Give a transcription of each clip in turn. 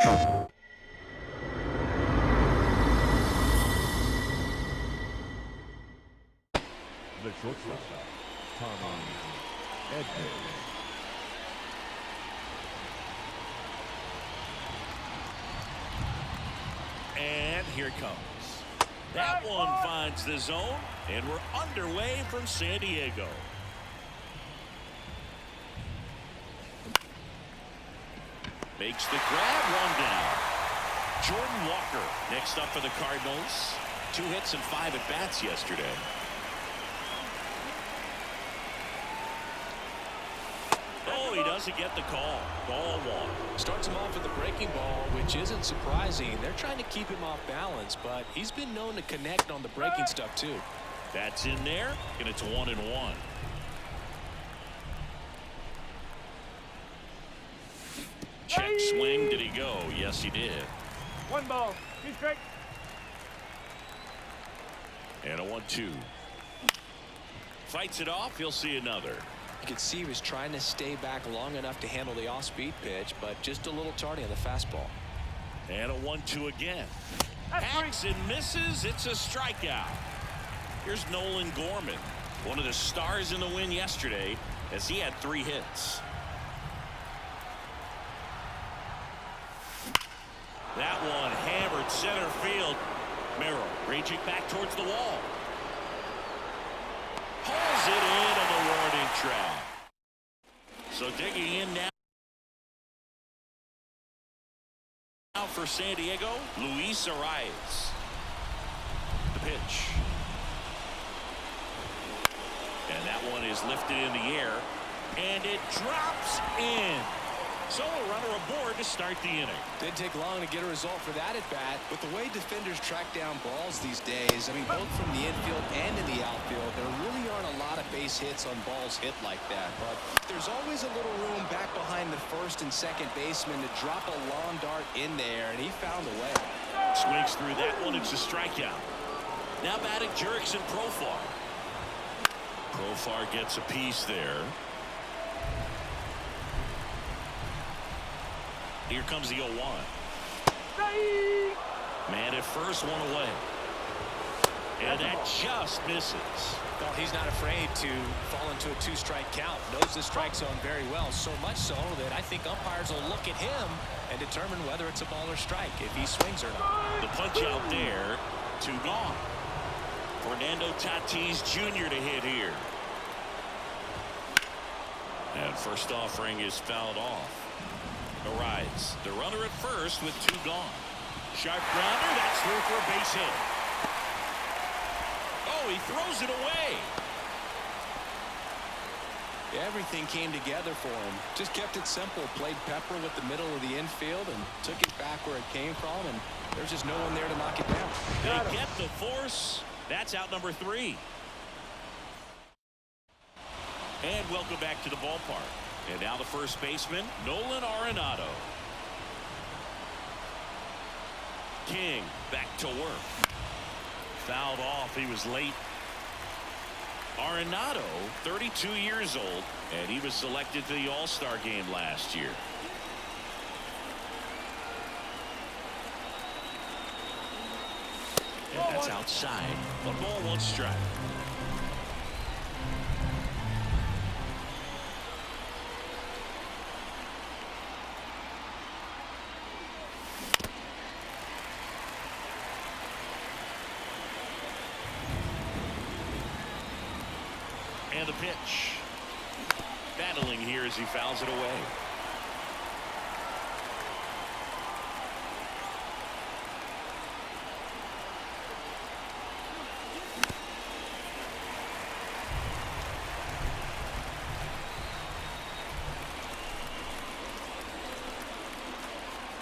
The shortstop, Tommy Edmonds. And here it comes. That one finds the zone, and we're underway from San Diego. Makes the grab, one down. Jordan Walker next up for the Cardinals. 2 hits and 5 at-bats yesterday. Oh, he doesn't get the call. Ball 1. Starts him off with a breaking ball, which isn't surprising. They're trying to keep him off balance, but he's been known to connect on the breaking stuff too. That's in there, and it's 1-1. Check swing. Did he go? Yes, he did. 1 ball. 2 strikes. And a 1-2. Fights it off. He'll see another. You could see he was trying to stay back long enough to handle the off-speed pitch, but just a little tardy on the fastball. And a 1-2 again. Hacks and misses. It's a strikeout. Here's Nolan Gorman, one of the stars in the win yesterday, as he had 3 hits. That one hammered center field. Merrill raging back towards the wall. Pulls it in on the warning track. So digging in now for San Diego, Luis Arias. The pitch. And that one is lifted in the air, and it drops in. So a runner aboard to start the inning. Didn't take long to get a result for that at bat, but the way defenders track down balls these days, I mean, both from the infield and in the outfield, there really aren't a lot of base hits on balls hit like that. But there's always a little room back behind the first and second baseman to drop a long dart in there, and he found a way. Swings through that one. It's a strikeout. Now batting Jurickson Profar. Profar gets a piece there. Here comes the 0-1. Man at first, 1 away. And that just misses. Well, he's not afraid to fall into a 2-strike count. Knows the strike zone very well, so much so that I think umpires will look at him and determine whether it's a ball or strike, if he swings or not. The punch out there, 2 gone. Fernando Tatis Jr. to hit here. And first offering is fouled off. Arias, the runner at first with 2 gone. Sharp grounder, that's through for a base hit. Oh, he throws it away. Everything came together for him. Just kept it simple. Played pepper with the middle of the infield and took it back where it came from, and there's just no one there to knock it down. They get the force. That's out number 3. And welcome back to the ballpark. And now the first baseman, Nolan Arenado. King back to work. Fouled off. He was late. Arenado, 32 years old, and he was selected to the All-Star game last year. And that's outside. 1 ball, 1 strike. And the pitch. Battling here as he fouls it away.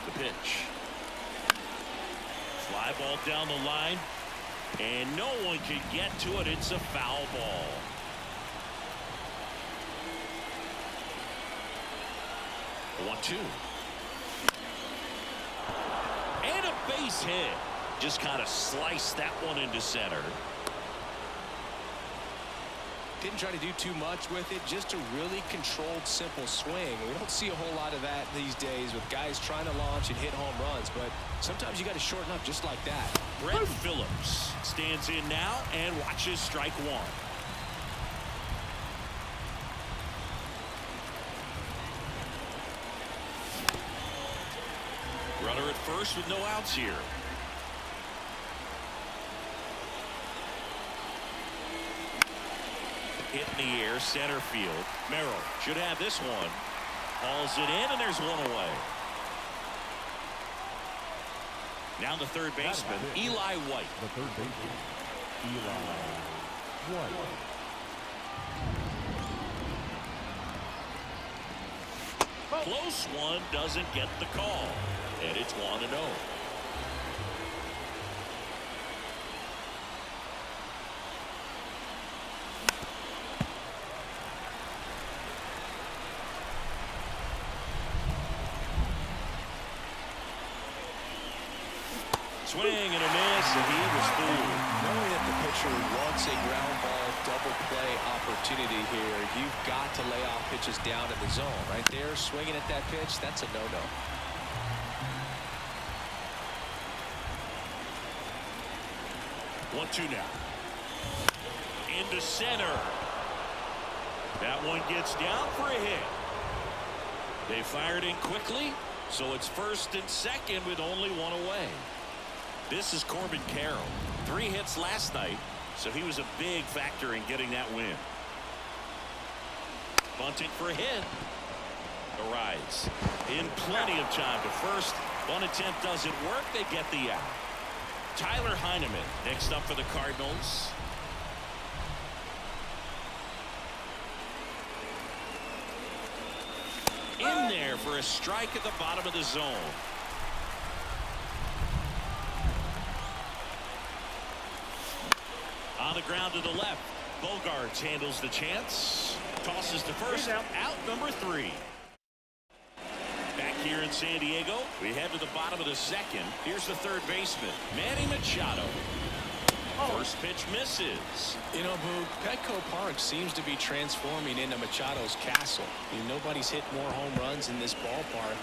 The pitch. Fly ball down the line, and no one can get to it. It's a foul ball. 1-2. And a base hit. Just kind of sliced that one into center. Didn't try to do too much with it, just a really controlled, simple swing. We don't see a whole lot of that these days with guys trying to launch and hit home runs, but sometimes you got to shorten up just like that. Brett Phillips stands in now and watches strike one. Runner at first with no outs here. Hit in the air, center field. Merrill should have this one. Hauls it in, and there's one away. Now the third baseman, Eli White. The third baseman, Eli White. Close one, doesn't get the call. And it's 1-0. Swing and a miss, and he was fooled. Knowing that the pitcher wants a ground ball double play opportunity here, you've got to lay off pitches down in the zone. Right there, swinging at that pitch, that's a no-no. 1-2 now. Into center. That one gets down for a hit. They fired in quickly, so it's first and second with only one away. This is Corbin Carroll. 3 hits last night, so he was a big factor in getting that win. Bunting for a hit. A rise. In plenty of time to first. One attempt doesn't work. They get the out. Tyler Heineman next up for the Cardinals. In there for a strike at the bottom of the zone. On the ground to the left. Bogarts handles the chance. Tosses to first. Out number 3. Back here in San Diego, we head to the bottom of the second. Here's the third baseman, Manny Machado. First pitch misses. You know, Boog, Petco Park seems to be transforming into Machado's castle. Nobody's hit more home runs in this ballpark.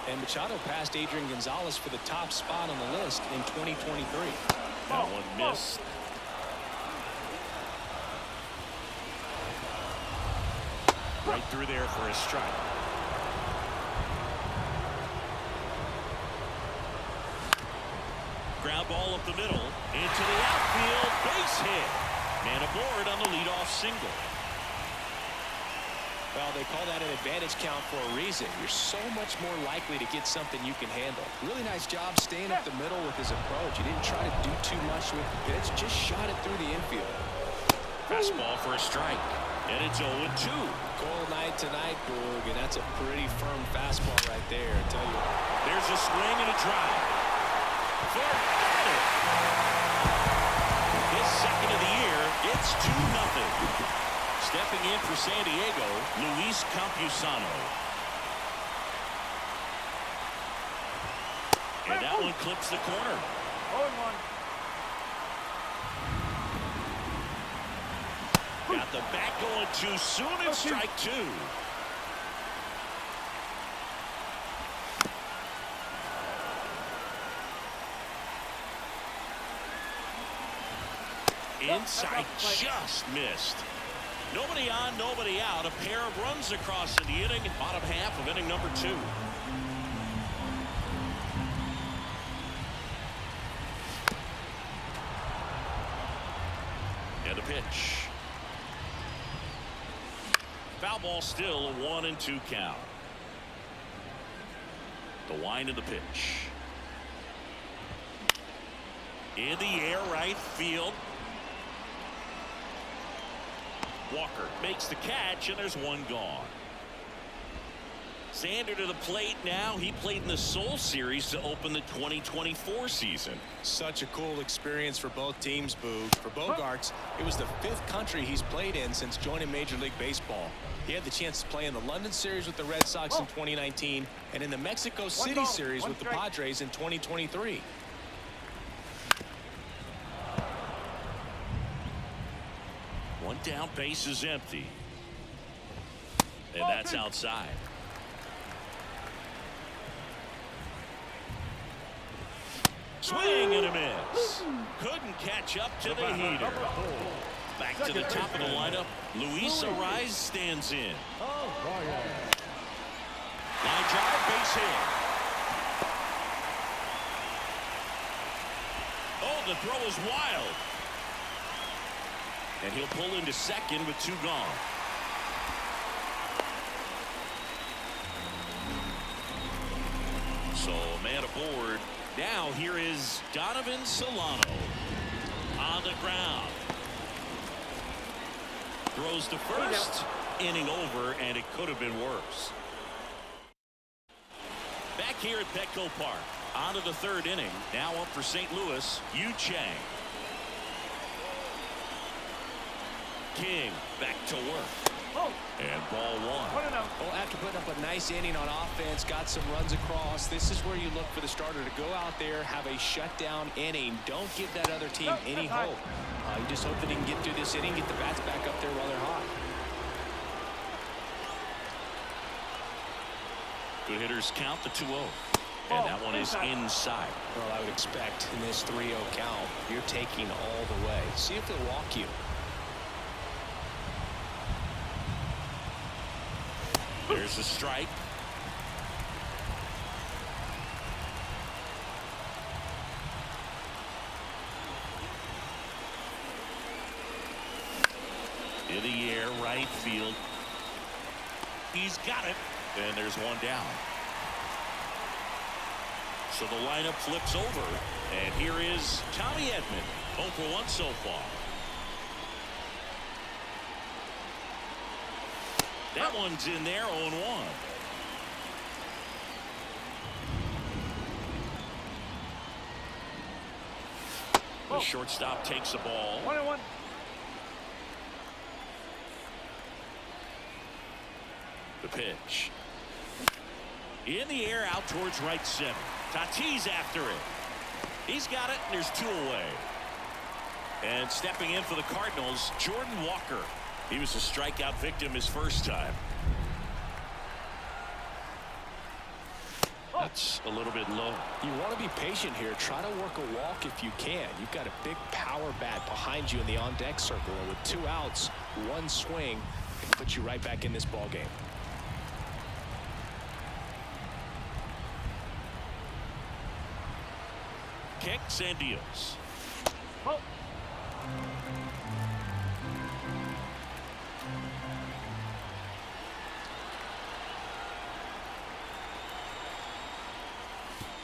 And Machado passed Adrian Gonzalez for the top spot on the list in 2023. That one missed. Right through there for a strike. Ground ball up the middle. Into the outfield. Base hit. Man aboard on the leadoff single. Well, they call that an advantage count for a reason. You're so much more likely to get something you can handle. Really nice job staying up the middle with his approach. He didn't try to do too much with the pitch. Just shot it through the infield. Fastball for a strike. And it's 0-2. Cold night tonight, Boog, and that's a pretty firm fastball right there, I tell you. There's a swing and a drive. Got it. His second of the year, it's 2-0. Stepping in for San Diego, Luis Campusano. And that one clips the corner. 0-1. Got the bat going too soon, and strike 2. Inside, just missed. Nobody on, nobody out. A pair of runs across in the inning, bottom half of inning number 2. And a pitch. Foul ball, still a 1-2 count. The wind of the pitch. In the air, right field. Walker makes the catch, and there's one gone. Sander to the plate now. He played in the Seoul Series to open the 2024 season. Such a cool experience for both teams, Boog. For Bogarts, it was the 5th country he's played in since joining Major League Baseball. He had the chance to play in the London Series with the Red Sox in 2019 and in the Mexico City Series with the Padres in 2023. down, base is empty. And that's outside. Swing and a miss. Couldn't catch up to the heater. Back to the top of the lineup. Luis Ariz stands in. Line drive, base hit. Oh, the throw is wild. And he'll pull into second with 2 gone. So a man aboard. Now here is Donovan Solano on the ground. Throws to first. Inning over, and it could have been worse. Back here at Petco Park. On to the 3rd inning. Now up for St. Louis, Yu Chang. King back to work. And ball 1. Well, after putting up a nice inning on offense, got some runs across, this is where you look for the starter to go out there, have a shutdown inning. Don't give that other team any hope. You just hope that he can get through this inning, get the bats back up there while they're hot. Good hitters count the 2-0. And that one is inside. Well, I would expect in this 3-0 count, you're taking all the way. See if they'll walk you. There's the strike. In the air, right field. He's got it. And there's one down. So the lineup flips over. And here is Tommy Edman. 0 for 1 so far. That one's in there, 0-1. The shortstop takes the ball. 1-1. The pitch. In the air, out towards right center. Tatis after it. He's got it, and there's 2 away. And stepping in for the Cardinals, Jordan Walker. He was a strikeout victim his first time. That's a little bit low. You want to be patient here. Try to work a walk if you can. You've got a big power bat behind you in the on-deck circle. And with 2 outs, 1 swing, it puts you right back in this ball game. Kicks and deals.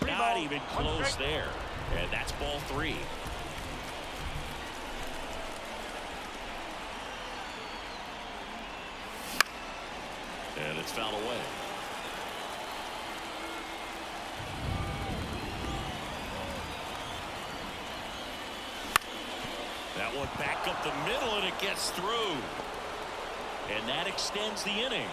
Not even close there. And that's ball 3. And it's fouled away. That one back up the middle, and it gets through. And that extends the inning.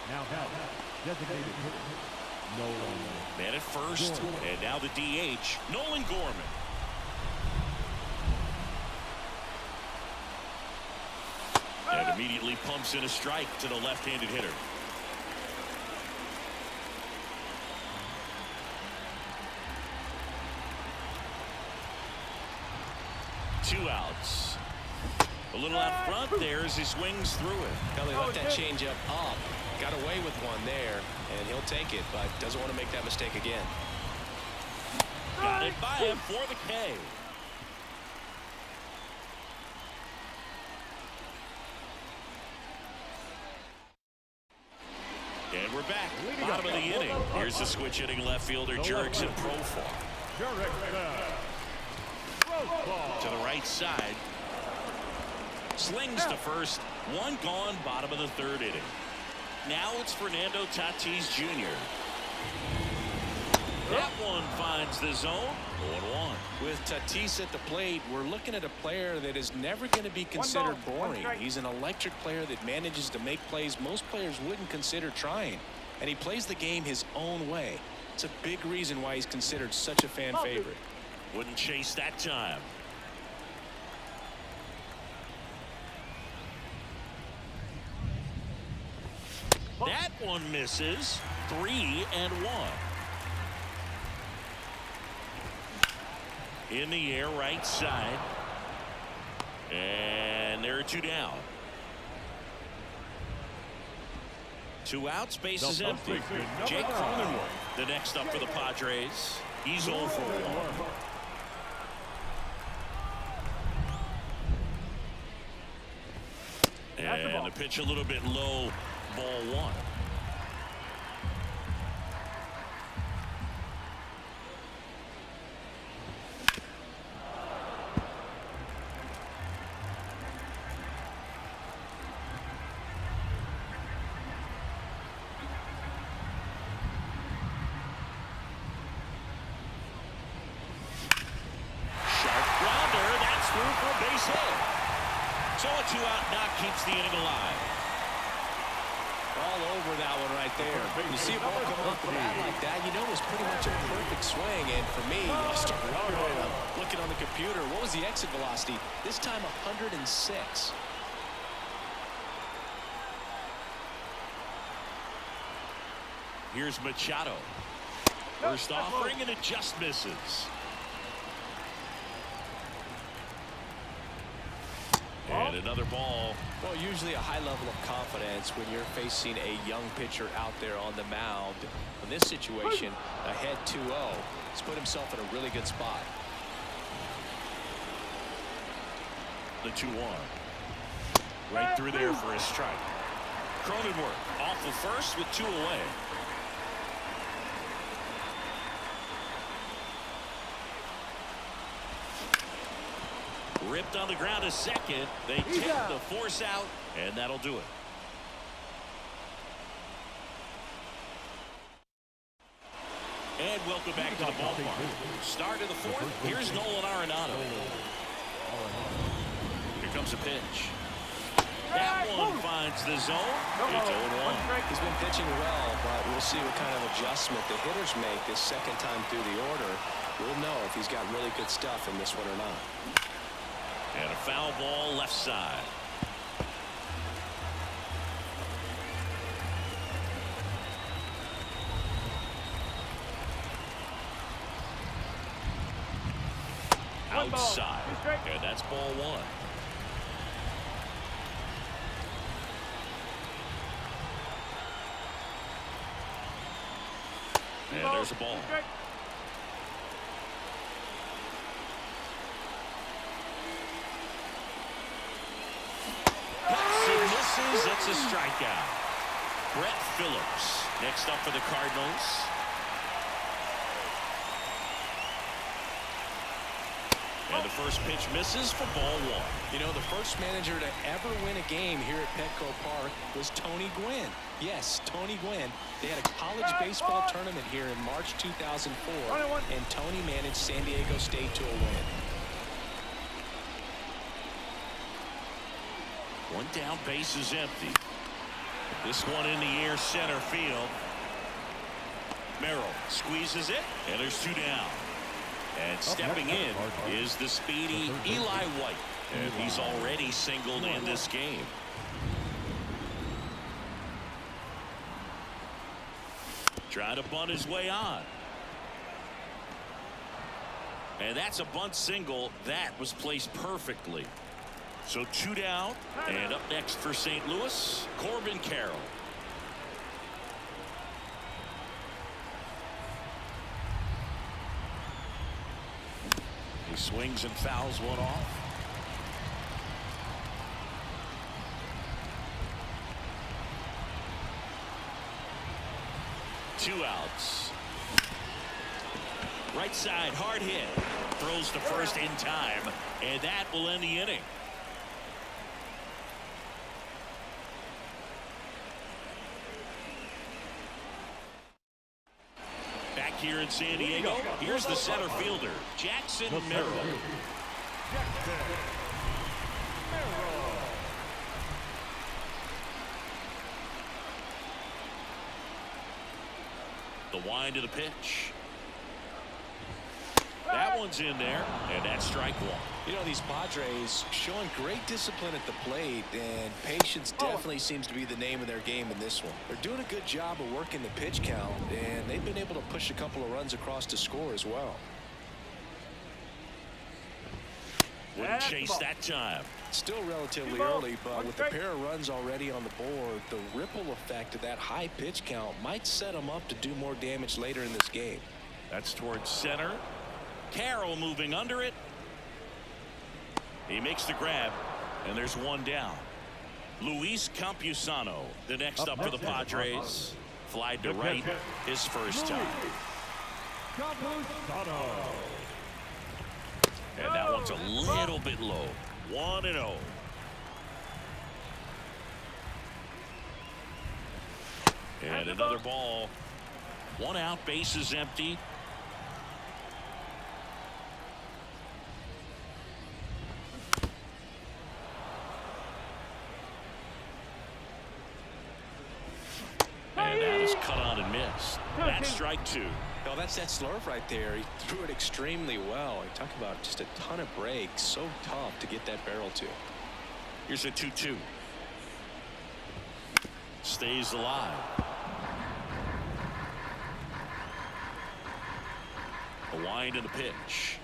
Now, designated hitter, Nolan. Man at first, and now the DH, Nolan Gorman. And immediately pumps in a strike to the left-handed hitter. Two outs. A little out front there as he swings through it. Now they left that changeup up. Got away with one there, and he'll take it, but doesn't want to make that mistake again. Got it by him for the K. And we're back. Bottom of the inning. Here's the switch hitting left fielder Jurickson Profar. To the right side. Slings to first. One gone, bottom of the third inning. Now it's Fernando Tatis Jr. That one finds the zone. 0-1. With Tatis at the plate, we're looking at a player that is never going to be considered boring. He's an electric player that manages to make plays most players wouldn't consider trying. And he plays the game his own way. It's a big reason why he's considered such a fan favorite. Wouldn't chase that time. That one misses. 3-1. In the air, right side. And there are two down. 2 outs, base is empty. Jake Cronenworth, the next up for the Padres. He's 0 for 1. And the pitch a little bit low, ball 1. So a 2-out knock keeps the inning alive. All over that one right there. You see a ball come off the bat like that, you know it was pretty much a perfect swing. And for me, I start looking on the computer. What was the exit velocity? This time 106. Here's Machado. First offering, and it just misses. And another ball. Well, usually a high level of confidence when you're facing a young pitcher out there on the mound. In this situation, ahead 2-0. He's put himself in a really good spot. The 2-1. Right through there for a strike. Cronenworth off the first with 2 away. Ripped on the ground to second. They take the force out, and that'll do it. And welcome back to the ballpark. Start of the fourth. Here's Nolan Arenado. Here comes a pitch. That one finds the zone. It's 0-1. He's been pitching well, but we'll see what kind of adjustment the hitters make this second time through the order. We'll know if he's got really good stuff in this one or not. And a foul ball left side. Outside. And that's ball 1. And there's a ball. It's a strikeout. Brett Phillips next up for the Cardinals. And the first pitch misses for ball 1. You know, the first manager to ever win a game here at Petco Park was Tony Gwynn. Yes, Tony Gwynn. They had a college baseball tournament here in March 2004, and Tony managed San Diego State to a win. One down, base is empty. This one in the air, center field. Merrill squeezes it, and there's 2 down. And stepping in is the speedy Eli White. And he's already singled in this game. Trying to bunt his way on. And that's a bunt single. That was placed perfectly. So 2 down, and up next for St. Louis, Corbin Carroll. He swings and fouls one off. Two outs. Right side, hard hit. Throws to first in time, and that will end the inning. Back here in San Diego, here's the center fielder, Jackson Merrill. The wind of the pitch. That one's in there, and that's strike one. You know, these Padres showing great discipline at the plate, and patience definitely seems to be the name of their game in this one. They're doing a good job of working the pitch count, and they've been able to push a couple of runs across to score as well. Wouldn't chase that time. Still relatively early, but with the pair of runs already on the board, the ripple effect of that high pitch count might set them up to do more damage later in this game. That's towards center. Carroll moving under it. He makes the grab, and there's one down. Luis Campusano, the next up for the Padres. Flied to right his first time. And that one's a little bit low. 1-0. And another ball. One out, bases empty. And that is cut on and missed. That's strike two. No, that's that slurve right there. He threw it extremely well. You talk about just a ton of breaks. So tough to get that barrel to. Here's a 2-2. Stays alive. A wind and a pitch.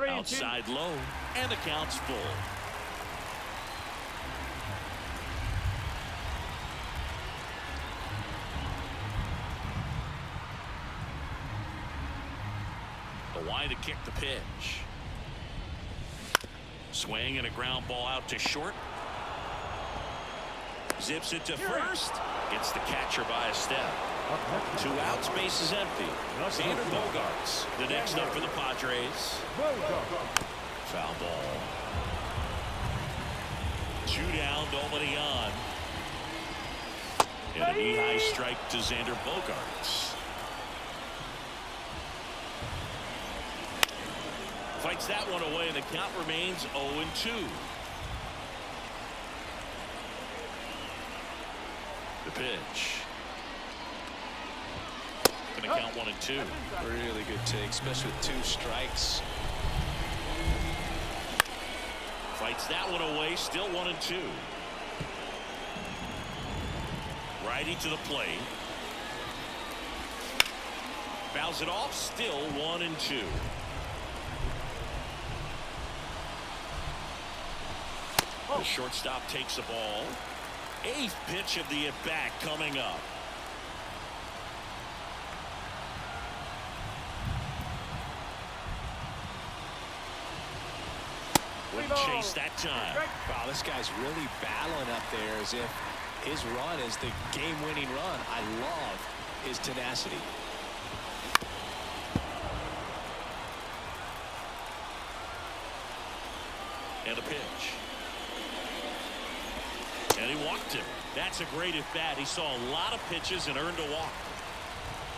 Outside low, and the count's full. The wind to kick the pitch. Swing and a ground ball out to short. Zips it to first. Gets the catcher by a step. 2 outs, bases empty. Xander Bogaerts, the next up for the Padres. Foul ball. 2 down, nobody on. And a knee-high strike to Xander Bogaerts. Fights that one away, and the count remains 0-2. The pitch. Going to count 1-2. Really good take, especially with 2 strikes. Fights that one away, still 1-2. Righty to the plate. Fouls it off, still 1-2. The shortstop takes the ball. 8th pitch of the at-bat coming up. Wouldn't chase that time. Wow, this guy's really battling up there as if his run is the game-winning run. I love his tenacity. And a pitch. And he walked him. That's a great at-bat. He saw a lot of pitches and earned a walk.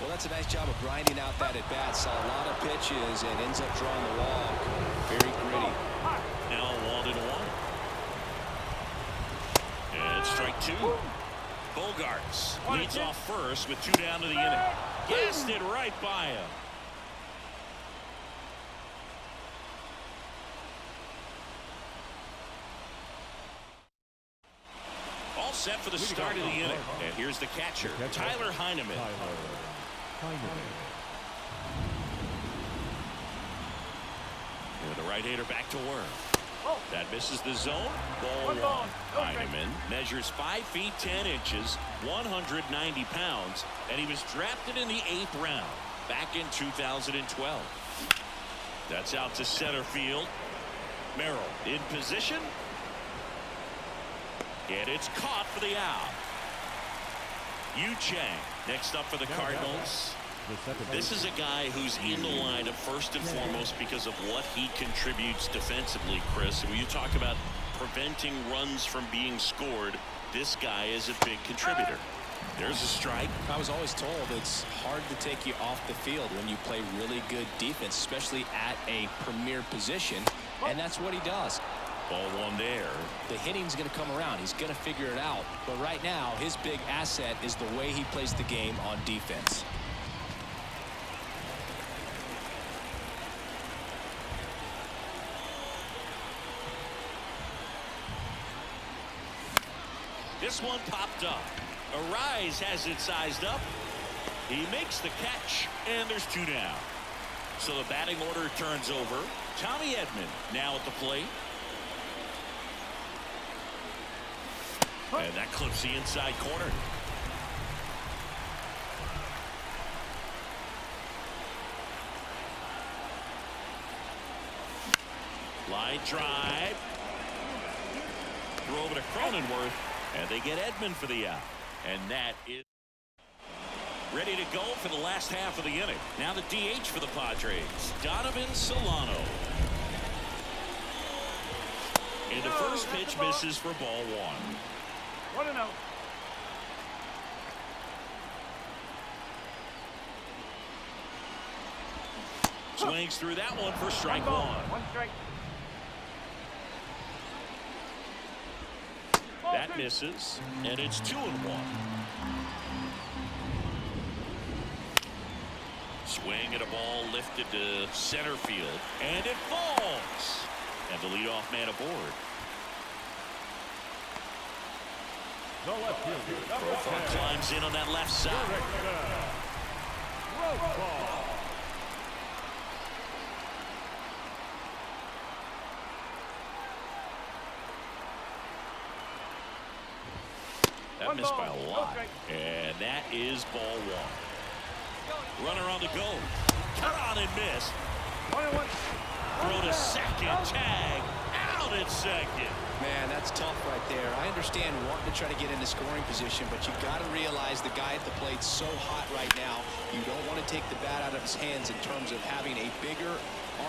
Well, that's a nice job of grinding out that at-bat. Saw a lot of pitches and ends up drawing the walk. Very gritty. Now 1-1. And strike 2. Bogaerts leads off first with 2 down to the inning. Gassed it right by him. All set for the start of the inning. And here's the catcher, Tyler Heineman. And the right-hander back to work. That misses the zone. Ball 1. Heineman measures 5 feet 10 inches, 190 pounds, and he was drafted in the 8th round back in 2012. That's out to center field. Merrill in position. And it's caught for the out. Yu Chang next up for the Cardinals. This is a guy who's in the lineup first and foremost because of what he contributes defensively, Chris. When you talk about preventing runs from being scored, this guy is a big contributor. There's a strike. I was always told it's hard to take you off the field when you play really good defense, especially at a premier position, and that's what he does. Ball one there. The hitting's going to come around. He's going to figure it out. But right now, his big asset is the way he plays the game on defense. This one popped up. Arise has it sized up. He makes the catch, and there's two down. So the batting order turns over. Tommy Edman now at the plate. And that clips the inside corner. Line drive. Throw over to Cronenworth. And they get Edman for the out. And that is ready to go for the last half of the inning. Now the DH for the Padres, Donovan Solano. And the first pitch misses for ball one. 1-0. Swings through that one for strike one. One strike. That misses, and it's 2-1. Swing at a ball lifted to center field, and it falls. And the leadoff man aboard. The left fielder. Climbs in on that left side. Roll call. That missed by a lot. And that is ball one. Runner on the go. Cut on and missed. 1-1. Throw to second. Tag. Out at second. Man, that's tough right there. I understand wanting to try to get into scoring position, but you got to realize the guy at the plate's so hot right now. You don't want to take the bat out of his hands in terms of having a bigger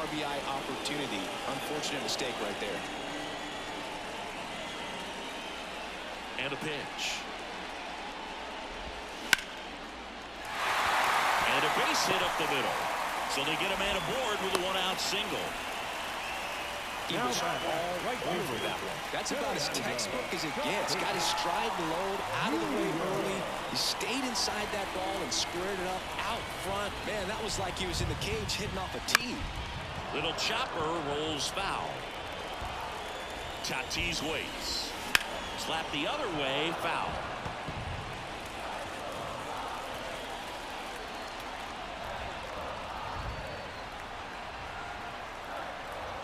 RBI opportunity. Unfortunate mistake right there. And a pitch. And a base hit up the middle. So they get a man aboard with a one-out single. He was all right over that one. That's about as textbook as it gets. Got his stride load out of the way early. He stayed inside that ball and squared it up out front. Man, that was like he was in the cage hitting off a tee. Little chopper rolls foul. Tatis waits. Slap the other way, foul.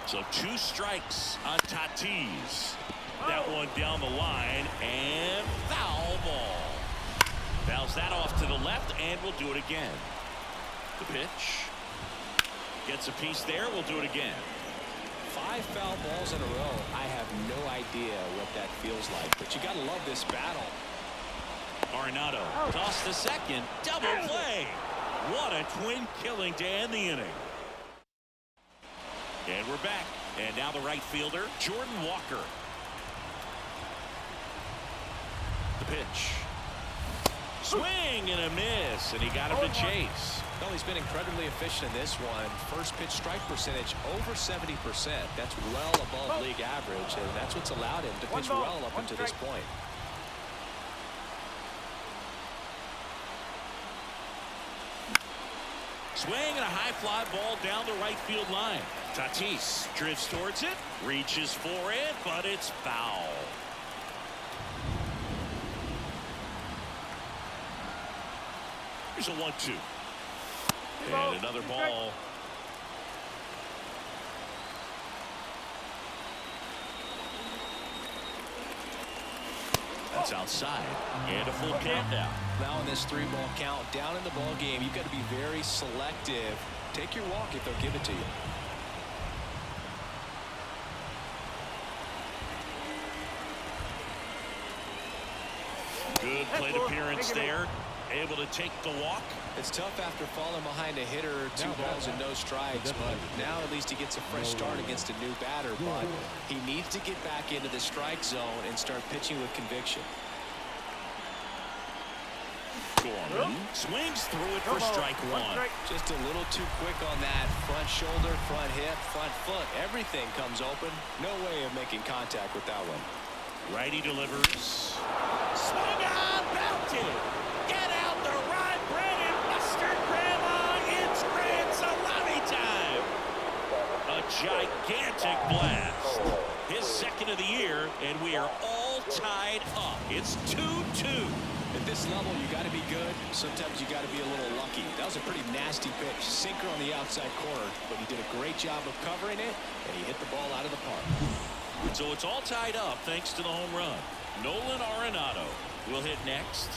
So 2 strikes on Tatis. That one down the line, and foul ball. Fouls that off to the left, and we'll do it again. The pitch. Gets a piece there, we'll do it again. 5 foul balls in a row. I have no idea what that feels like, but you got to love this battle. Arenado toss to second, double play. What a twin killing to end the inning. And we're back. And now the right fielder, Jordan Walker. The pitch. Swing and a miss, and he got him to chase. Well, he's been incredibly efficient in this one. First pitch strike percentage over 70%. That's well above league average, and that's what's allowed him to pitch well up until this point. Swing and a high fly ball down the right field line. Tatis drifts towards it, reaches for it, but it's foul. Here's a 1-2. And another ball. That's outside. And a full count now. Now in this 3-ball count, down in the ball game, you've got to be very selective. Take your walk if they'll give it to you. Good plate appearance there. able to take the walk. It's tough after falling behind a hitter, 2 balls and no strikes, but now at least he gets a fresh start against a new batter. But he needs to get back into the strike zone and start pitching with conviction. Gorman swings through it for strike 1. Just a little too quick on that front shoulder, front hip, front foot. Everything comes open. No way of making contact with that one. Righty delivers. Swing on, belted. Get out the rye bread and mustard, Grandma. It's grand salami time. A gigantic blast. His second of the year, and we are all tied up. It's 2-2. At this level, you got to be good. Sometimes you got to be a little lucky. That was a pretty nasty pitch. Sinker on the outside corner, but he did a great job of covering it, and he hit the ball out of the park. So it's all tied up thanks to the home run. Nolan Arenado will hit next.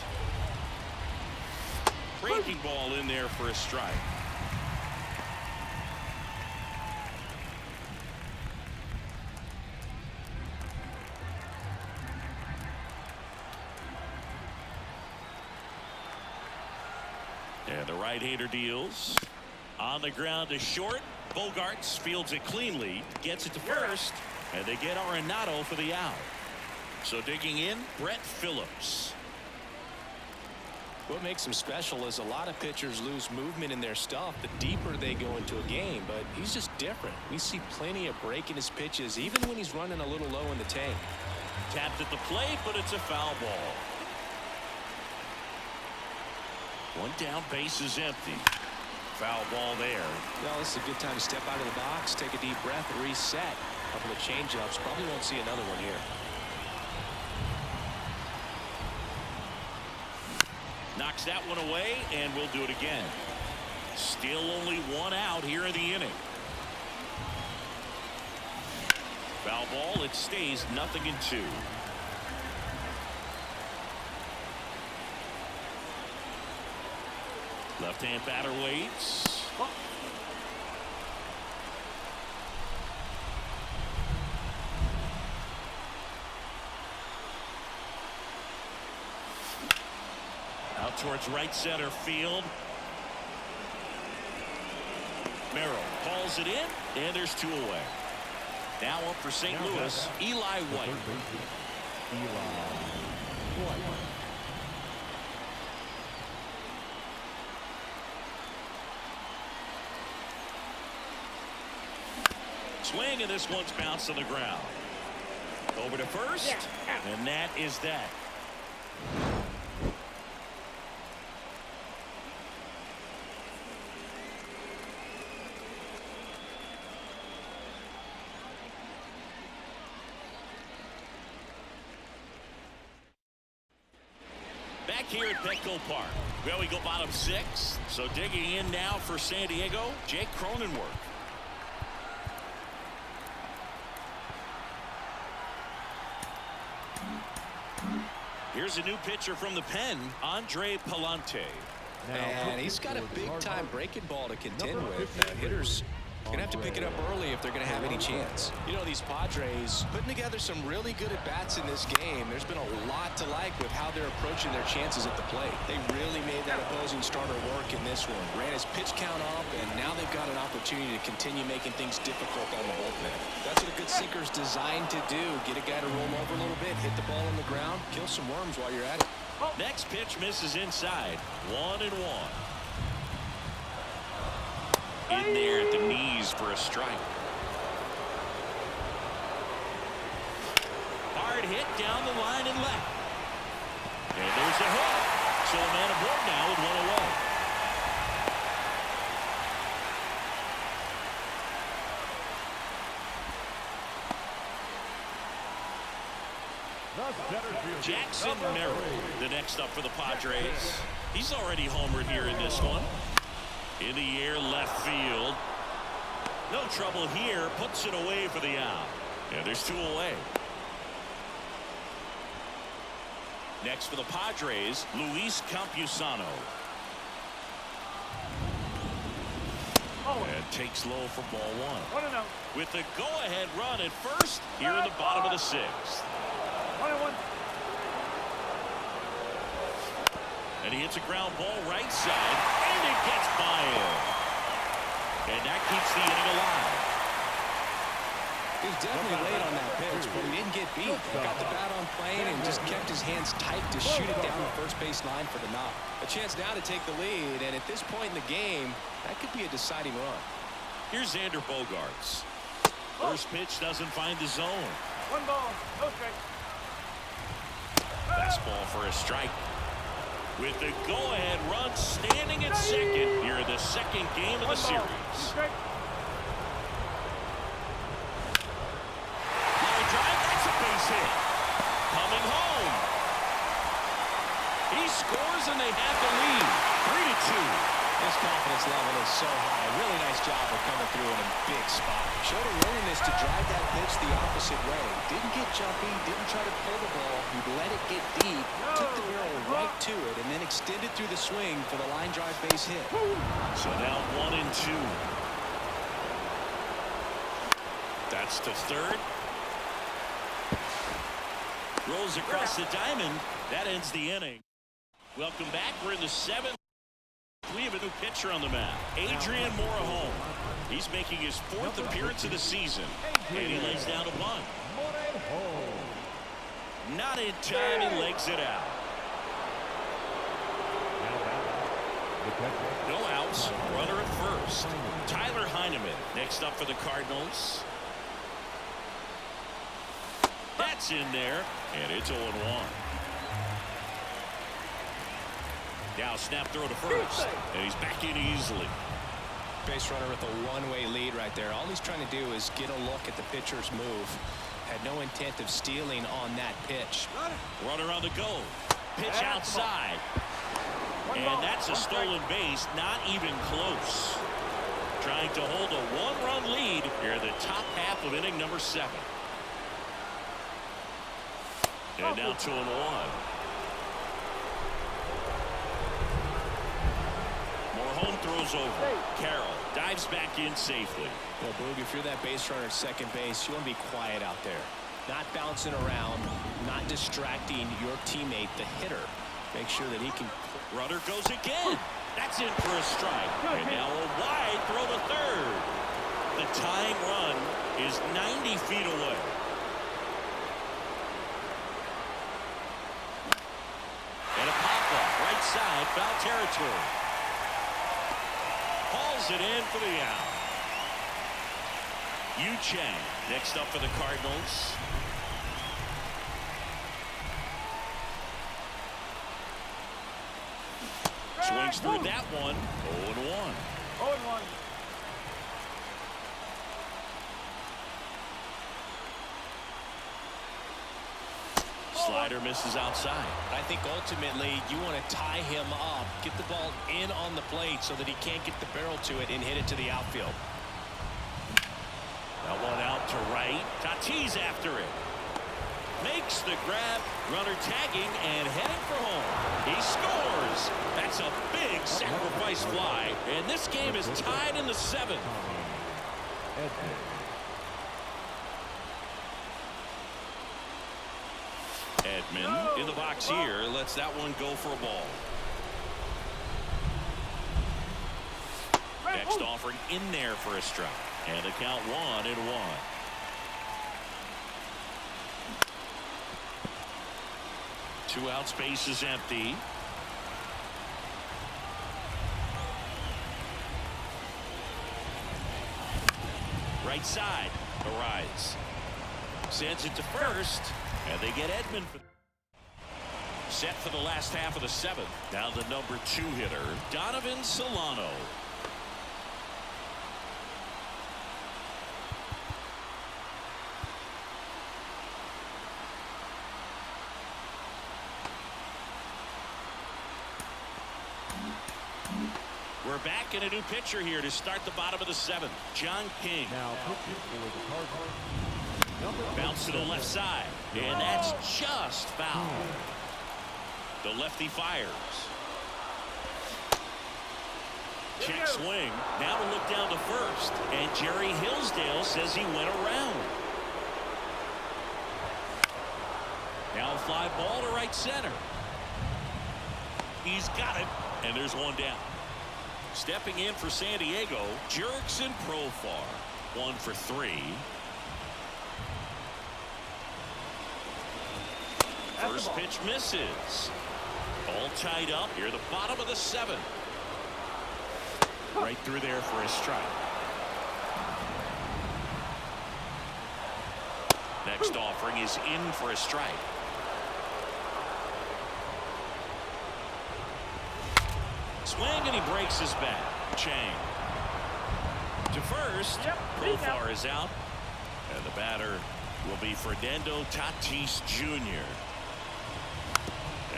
Breaking ball in there for a strike. And the right-hander deals. On the ground to short. Bogarts fields it cleanly. Gets it to first. And they get Arenado for the out. So digging in, Brett Phillips. What makes him special is a lot of pitchers lose movement in their stuff the deeper they go into a game, but he's just different. We see plenty of break in his pitches, even when he's running a little low in the tank. Tapped at the plate, but it's a foul ball. One down, base is empty. Foul ball there. Well, this is a good time to step out of the box, take a deep breath, reset. A couple of changeups. Probably won't see another one here. Knocks that one away, and we'll do it again. Still only 1 out here in the inning. Foul ball. It stays 0-2. Left-hand batter waits. Out towards right center field. Merrill calls it in, and there's 2 away. Now up for St. Louis, Eli White. Swing, and this one's bounced on the ground. Over to first, and that is that. Back here at Petco Park. Well, we go bottom 6. So digging in now for San Diego, Jake Cronenworth. Here's a new pitcher from the pen, Andre Palante. And he's got a big-time breaking ball to contend with. Hitters going to have to pick it up early if they're going to have any chance. You know, these Padres putting together some really good at-bats in this game. There's been a lot to like with how they're approaching their chances at the plate. They really made that opposing starter work in this one. Ran his pitch count up, and now they've got an opportunity to continue making things difficult on the bullpen. That's what a good sinker's designed to do. Get a guy to roll over a little bit, hit the ball on the ground, kill some worms while you're at it. Next pitch misses inside. 1-1. In there at the knees for a strike. Hard hit down the line and left. And there's a hit. So a man aboard now with 1 away. Jackson Merrill, the next up for the Padres. He's already homered here in this one. In the air, left field. No trouble here. Puts it away for the out. And there's 2 away. Next for the Padres, Luis Campusano. And takes low for ball 1. With the go-ahead run at first here in the bottom of the 6th. And he hits a ground ball right side, and it gets by him. And that keeps the inning alive. He was definitely late on that pitch, but he didn't get beat. He got the bat on plane and just kept his hands tight to shoot it down the first base line for the knock. A chance now to take the lead, and at this point in the game, that could be a deciding run. Here's Xander Bogaerts. First pitch doesn't find the zone. 1 ball, no strike. Fastball for a strike. With the go-ahead run standing at second here in the second game of the series. Line drive, that's a base hit. Coming home. He scores and they have the lead. 3-2. His confidence level is so high. Really nice job of coming through in a big spot. Showed a willingness to drive that pitch the opposite way. Didn't get jumpy, didn't try to pull the ball. He let it get deep, took the barrel right to it, and then extended through the swing for the line drive base hit. So now 1-2. That's to third. Rolls across the diamond. That ends the inning. Welcome back. We're in the 7th. We have a new pitcher on the mound, Adrian Morejon. He's making his 4th appearance of the season, and he lays down a bunt. Not in time, he legs it out. No outs, runner at first. Tyler Heineman next up for the Cardinals. That's in there, and it's 0-1. Now snap throw to first, and he's back in easily. Base runner with a one-way lead right there. All he's trying to do is get a look at the pitcher's move. Had no intent of stealing on that pitch. Runner on the go. Pitch outside. And that's a stolen base, not even close. Trying to hold a 1-run lead here in the top half of inning number 7. And now 2-1. Home throws over. Carroll dives back in safely. Well, Boog, if you're that base runner at second base, you want to be quiet out there. Not bouncing around, not distracting your teammate, the hitter. Make sure that he can. Runner goes again. That's in for a strike. And now a wide throw to third. The tying run is 90 feet away. And a pop-up right side, foul territory. Hauls it in for the out. Yu Chang next up for the Cardinals. Swings through that one. 0-1. 0-1. Slider misses outside. I think ultimately you want to tie him up, get the ball in on the plate so that he can't get the barrel to it and hit it to the outfield. That one out to right. Tatis after it. Makes the grab. Runner tagging and heading for home. He scores. That's a big sacrifice fly. And this game is tied in the 7th. Edman in the box here lets that one go for a ball. Next offering in there for a strike. And the count 1-1. Two out, space is empty. Right side, Arise. Sends it to first, and they get Edman. Set for the last half of the 7th. Now the number 2 hitter, Donovan Solano. We're back in a new pitcher here to start the bottom of the 7th. John King. Now pitching for the Cardinals. Bounce to the left side. And that's just foul. The lefty fires. Check swing. Now to look down to first. And Jerry Hillsdale says he went around. Now a fly ball to right center. He's got it, and there's one down. Stepping in for San Diego, Jurickson Profar. 1 for 3. First pitch misses. All tied up here, the bottom of the 7th. Right through there for a strike. Next offering is in for a strike. Swing, and he breaks his bat. Chang to first. Profar is out, and the batter will be Fernando Tatis Jr.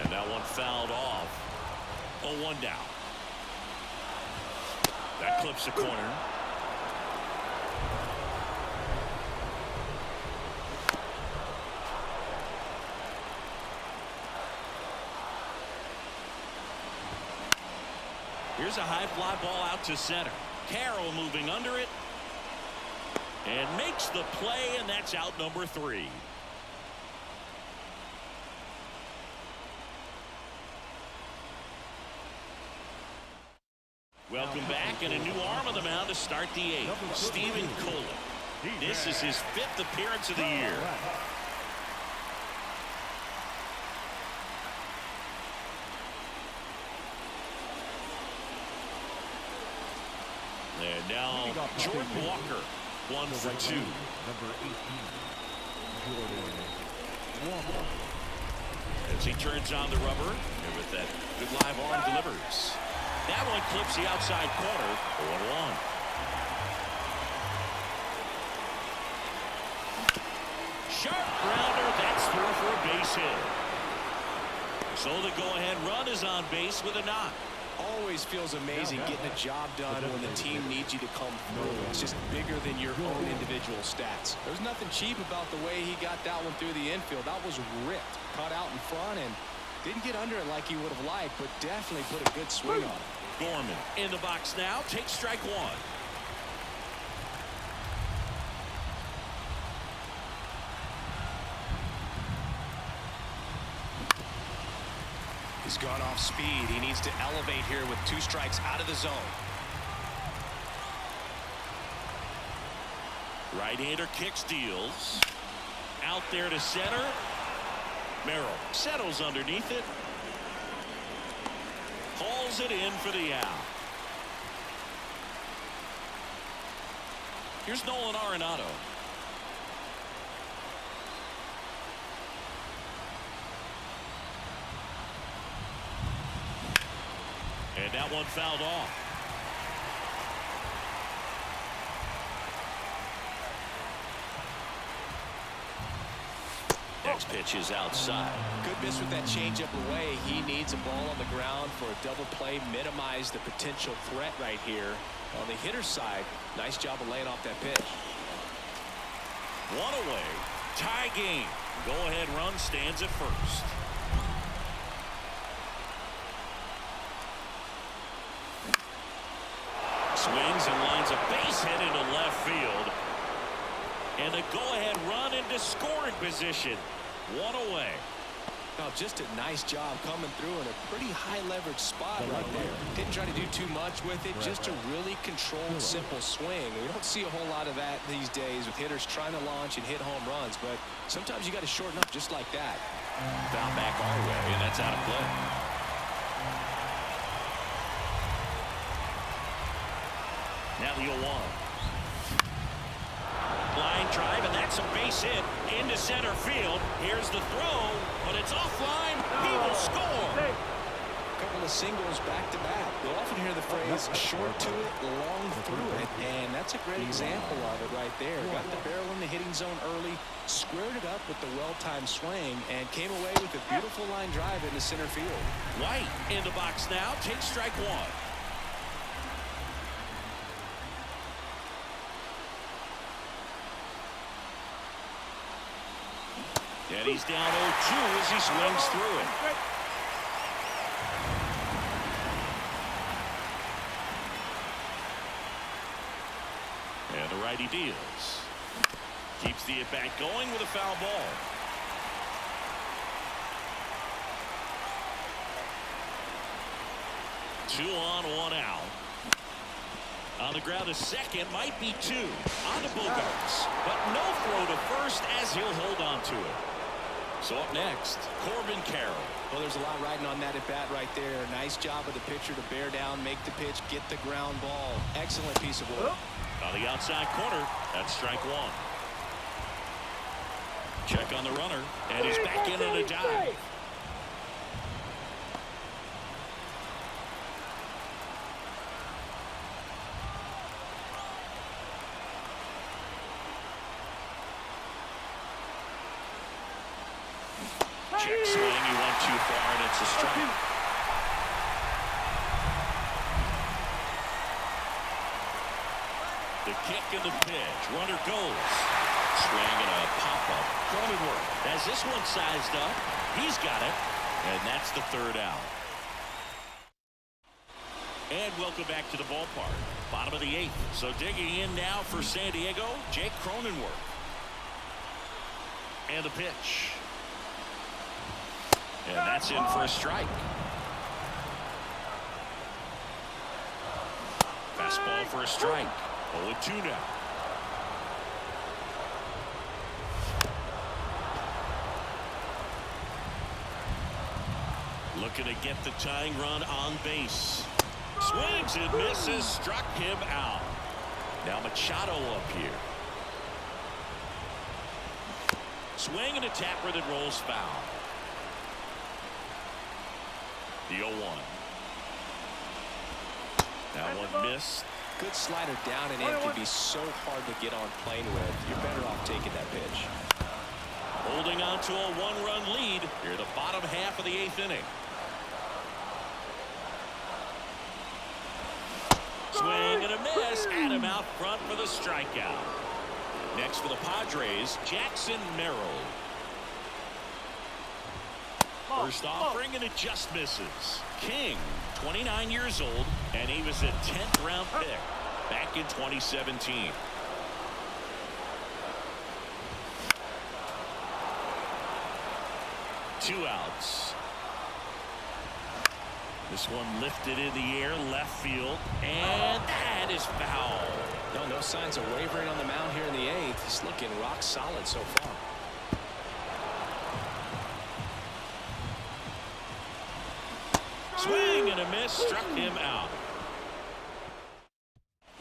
And that one fouled off. 0-1 down. That clips the corner. Here's a high fly ball out to center. Carroll moving under it and makes the play, and that's out number 3. Welcome back, and a new arm on the mound to start the 8th. Stephen Kohler. This is his 5th appearance of the year. And now Jordan Walker, 1 for 2. Number 18, Jordan Walker. As he turns on the rubber, and with that good live arm delivers. That one clips the outside corner. 0-1. Sharp grounder. That's through for a base hit. So the go-ahead run is on base with a knock. Always feels amazing getting a job done when the team needs you to come through. It's just bigger than your own individual stats. There's nothing cheap about the way he got that one through the infield. That was ripped, caught out in front, and didn't get under it like he would have liked, but definitely put a good swing on it. Gorman in the box now. Takes strike 1. He's gone off speed. He needs to elevate here with 2 strikes out of the zone. Right-hander kicks, deals. Out there to center. Merrill settles underneath it. Hauls it in for the out. Here's Nolan Arenado. And that one fouled off. Next pitch is outside. Good miss with that changeup away. He needs a ball on the ground for a double play. Minimize the potential threat right here. On the hitter's side, nice job of laying off that pitch. 1 away. Tie game. Go-ahead run stands at first. Swings and lines a base hit into left field. And the go-ahead run into scoring position. 1 away. Now, just a nice job coming through in a pretty high leverage spot right there. Didn't try to do too much with it. Just a really controlled, simple swing. We don't see a whole lot of that these days with hitters trying to launch and hit home runs. But sometimes you got to shorten up just like that. Foul back our way, and that's out of play. Now the 0-1. Line drive, and that's a base hit into center field. Here's the throw, but it's offline. He will score. A couple of singles back-to-back. You'll often hear the phrase short to it, long through it, and that's a great example of it right there. Got the barrel in the hitting zone early, squared it up with the well-timed swing, and came away with a beautiful line drive into center field. White in the box now. Takes strike 1. And he's down 0-2 as he swings through it. And the righty deals. Keeps the at-bat going with a foul ball. 2 on, 1 out. On the ground, a second, might be 2. On to Bogarts, but no throw to first as he'll hold on to it. So up next, Corbin Carroll. Well, there's a lot riding on that at bat right there. Nice job of the pitcher to bear down, make the pitch, get the ground ball. Excellent piece of work. On the outside corner, that's strike 1. Check on the runner, and he's back in on a dive. Check swing, he went too far, and it's a strike. The kick and the pitch. Runner goes. Swing and a pop-up. Cronenworth has this one sized up. He's got it. And that's the 3rd out. And welcome back to the ballpark. Bottom of the 8th. So digging in now for San Diego, Jake Cronenworth. And the pitch. And that's in for a strike. Fastball for a strike. 0-2 now. Looking to get the tying run on base. Swings and misses. Struck him out. Now Machado up here. Swing and a tapper that rolls foul. The 0-1. That one missed. Good slider down and in can be so hard to get on plane with. You're better off taking that pitch. Holding on to a 1-run lead here, the bottom half of the 8th inning. Swing and a miss. Adam out front for the strikeout. Next for the Padres, Jackson Merrill. First offering, and it just misses. King, 29 years old, and he was a 10th round pick back in 2017. Two outs. This one lifted in the air, left field, and that is foul. No signs of wavering on the mound here in the 8th. He's looking rock solid so far. Swing and a miss, struck him out.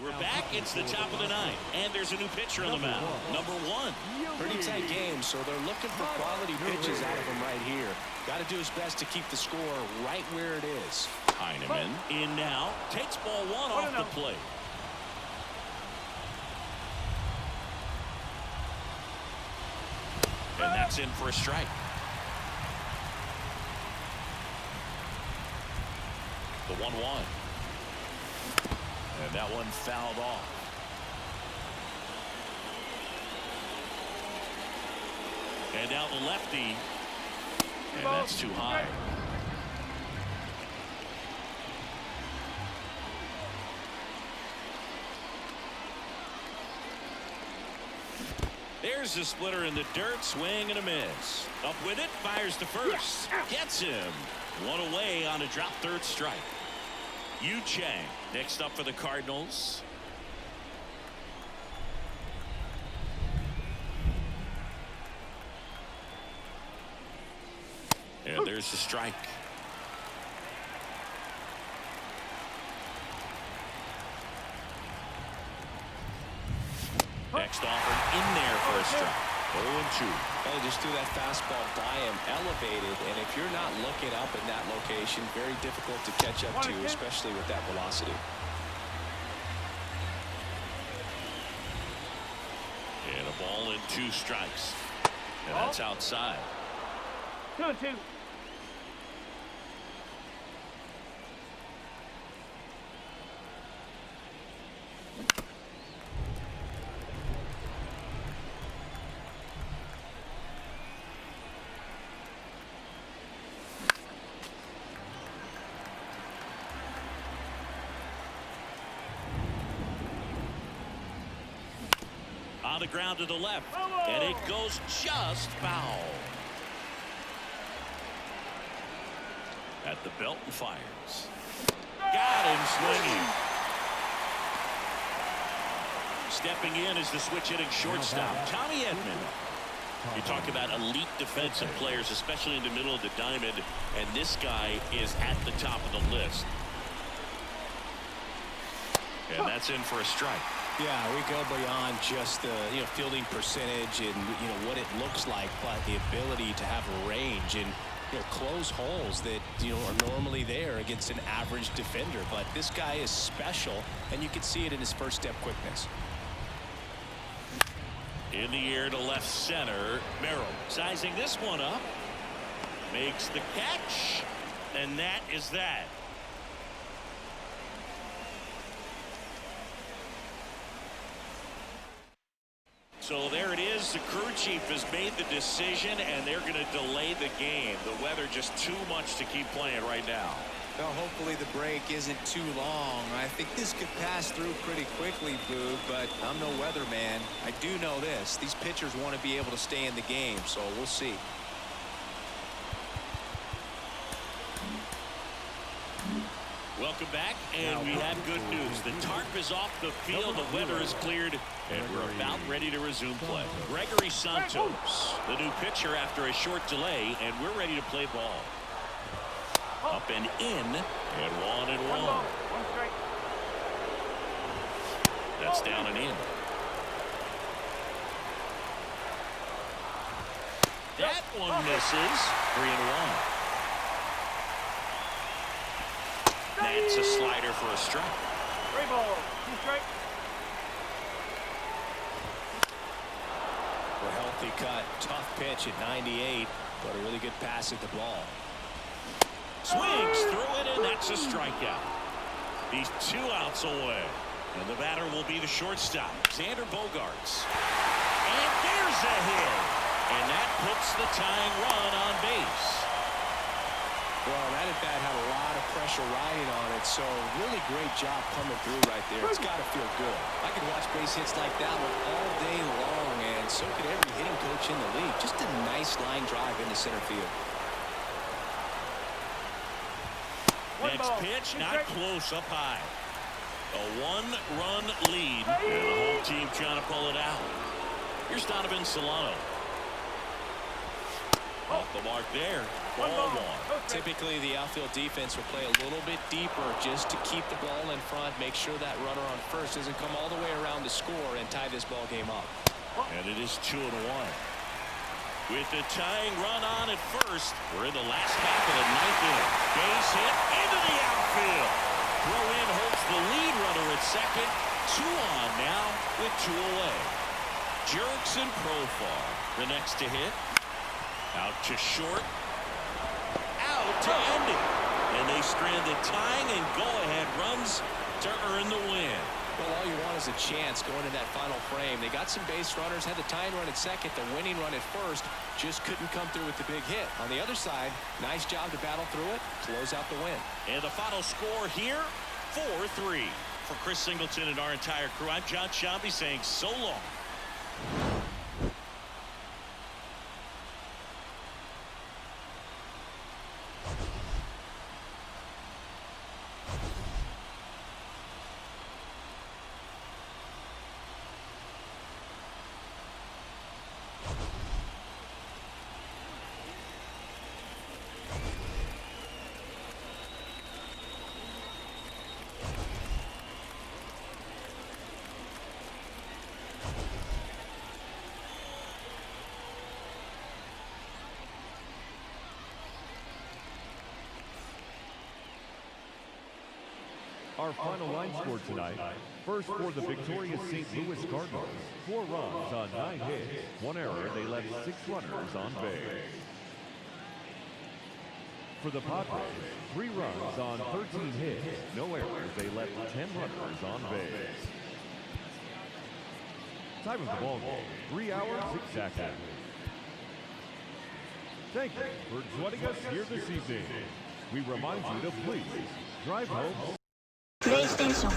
We're back. It's the top of the 9th, and there's a new pitcher on the mound. Number 1. Pretty tight game, so they're looking for quality pitches out of him right here. Got to do his best to keep the score right where it is. Heineman in now, takes ball 1 off the plate. And that's in for a strike. The 1-1. And that one fouled off. And now the lefty. And that's too high. There's the splitter in the dirt. Swing and a miss. Up with it. Fires to first. Gets him. One away on a drop 3rd strike. Yu Chang next up for the Cardinals. And there's the strike. Next offer in there for a strike. 0-2. Well, they just threw that fastball by him, elevated, and if you're not looking up in that location, very difficult to catch up to, especially with that velocity. And a ball and 2 strikes. And that's outside. 2-2. On the ground to the left, and it goes just foul. At the belt and fires. Got him swinging. Stepping in is the switch hitting shortstop, Tommy Edman. You talk about elite defensive players, especially in the middle of the diamond, and this guy is at the top of the list. And that's in for a strike. Yeah, we go beyond just the fielding percentage and what it looks like, but the ability to have a range and close holes that are normally there against an average defender. But this guy is special, and you can see it in his first step quickness. In the air to left center, Merrill sizing this one up, makes the catch, and that is that. So there it is. The crew chief has made the decision, and they're going to delay the game. The weather just too much to keep playing right now. Well, hopefully the break isn't too long. I think this could pass through pretty quickly, Boo, but I'm no weatherman. I do know this. These pitchers want to be able to stay in the game, so we'll see. Welcome back, and we have good news. The tarp is off the field, the weather is cleared, and we're about ready to resume play. Gregory Santos, the new pitcher after a short delay, and we're ready to play ball. Up and in, and 1-1. That's down and in. That one misses. 3-1. That's a slider for a strike. 3 balls, 2 strikes. A healthy cut, tough pitch at 98, but a really good pass at the ball. Swings through it, and that's a strikeout. He's 2 outs away. And the batter will be the shortstop, Xander Bogaerts. And there's a hit. And that puts the tying run on base. Well, that at bat had a lot of pressure riding on it, so really great job coming through right there. It's got to feel good. I could watch base hits like that one all day long, and so could every hitting coach in the league. Just a nice line drive into center field. Next pitch, not close, up high. A 1-run lead, and the home team trying to pull it out. Here's Donovan Solano. Off the mark there. Ball 1. Typically, the outfield defense will play a little bit deeper just to keep the ball in front, make sure that runner on first doesn't come all the way around to score and tie this ball game up. And it is 2-1. With the tying run on at first, we're in the last half of the 9th inning. Base hit into the outfield. Throw in holds the lead runner at second. 2 on now with 2 away. Jerks and Profar, the next to hit. Out to short. Out to end it. And they strand the tying and go-ahead runs to earn the win. Well, all you want is a chance going in that final frame. They got some base runners, had the tying run at second, the winning run at first, just couldn't come through with the big hit. On the other side, nice job to battle through it, close out the win. And the final score here, 4-3. For Chris Singleton and our entire crew, I'm John Shambi saying so long. Our final line score tonight. First for the victorious St. Louis Cardinals. 4 runs on 9 hits. 1 error. They left 6 runners on base. For the Padres, 3 runs on 13 hits. No errors. They left 10 runners on base. Time of the ball game, 3 hours exactly. Thank you for joining us here this evening. We remind you to please drive home. PlayStation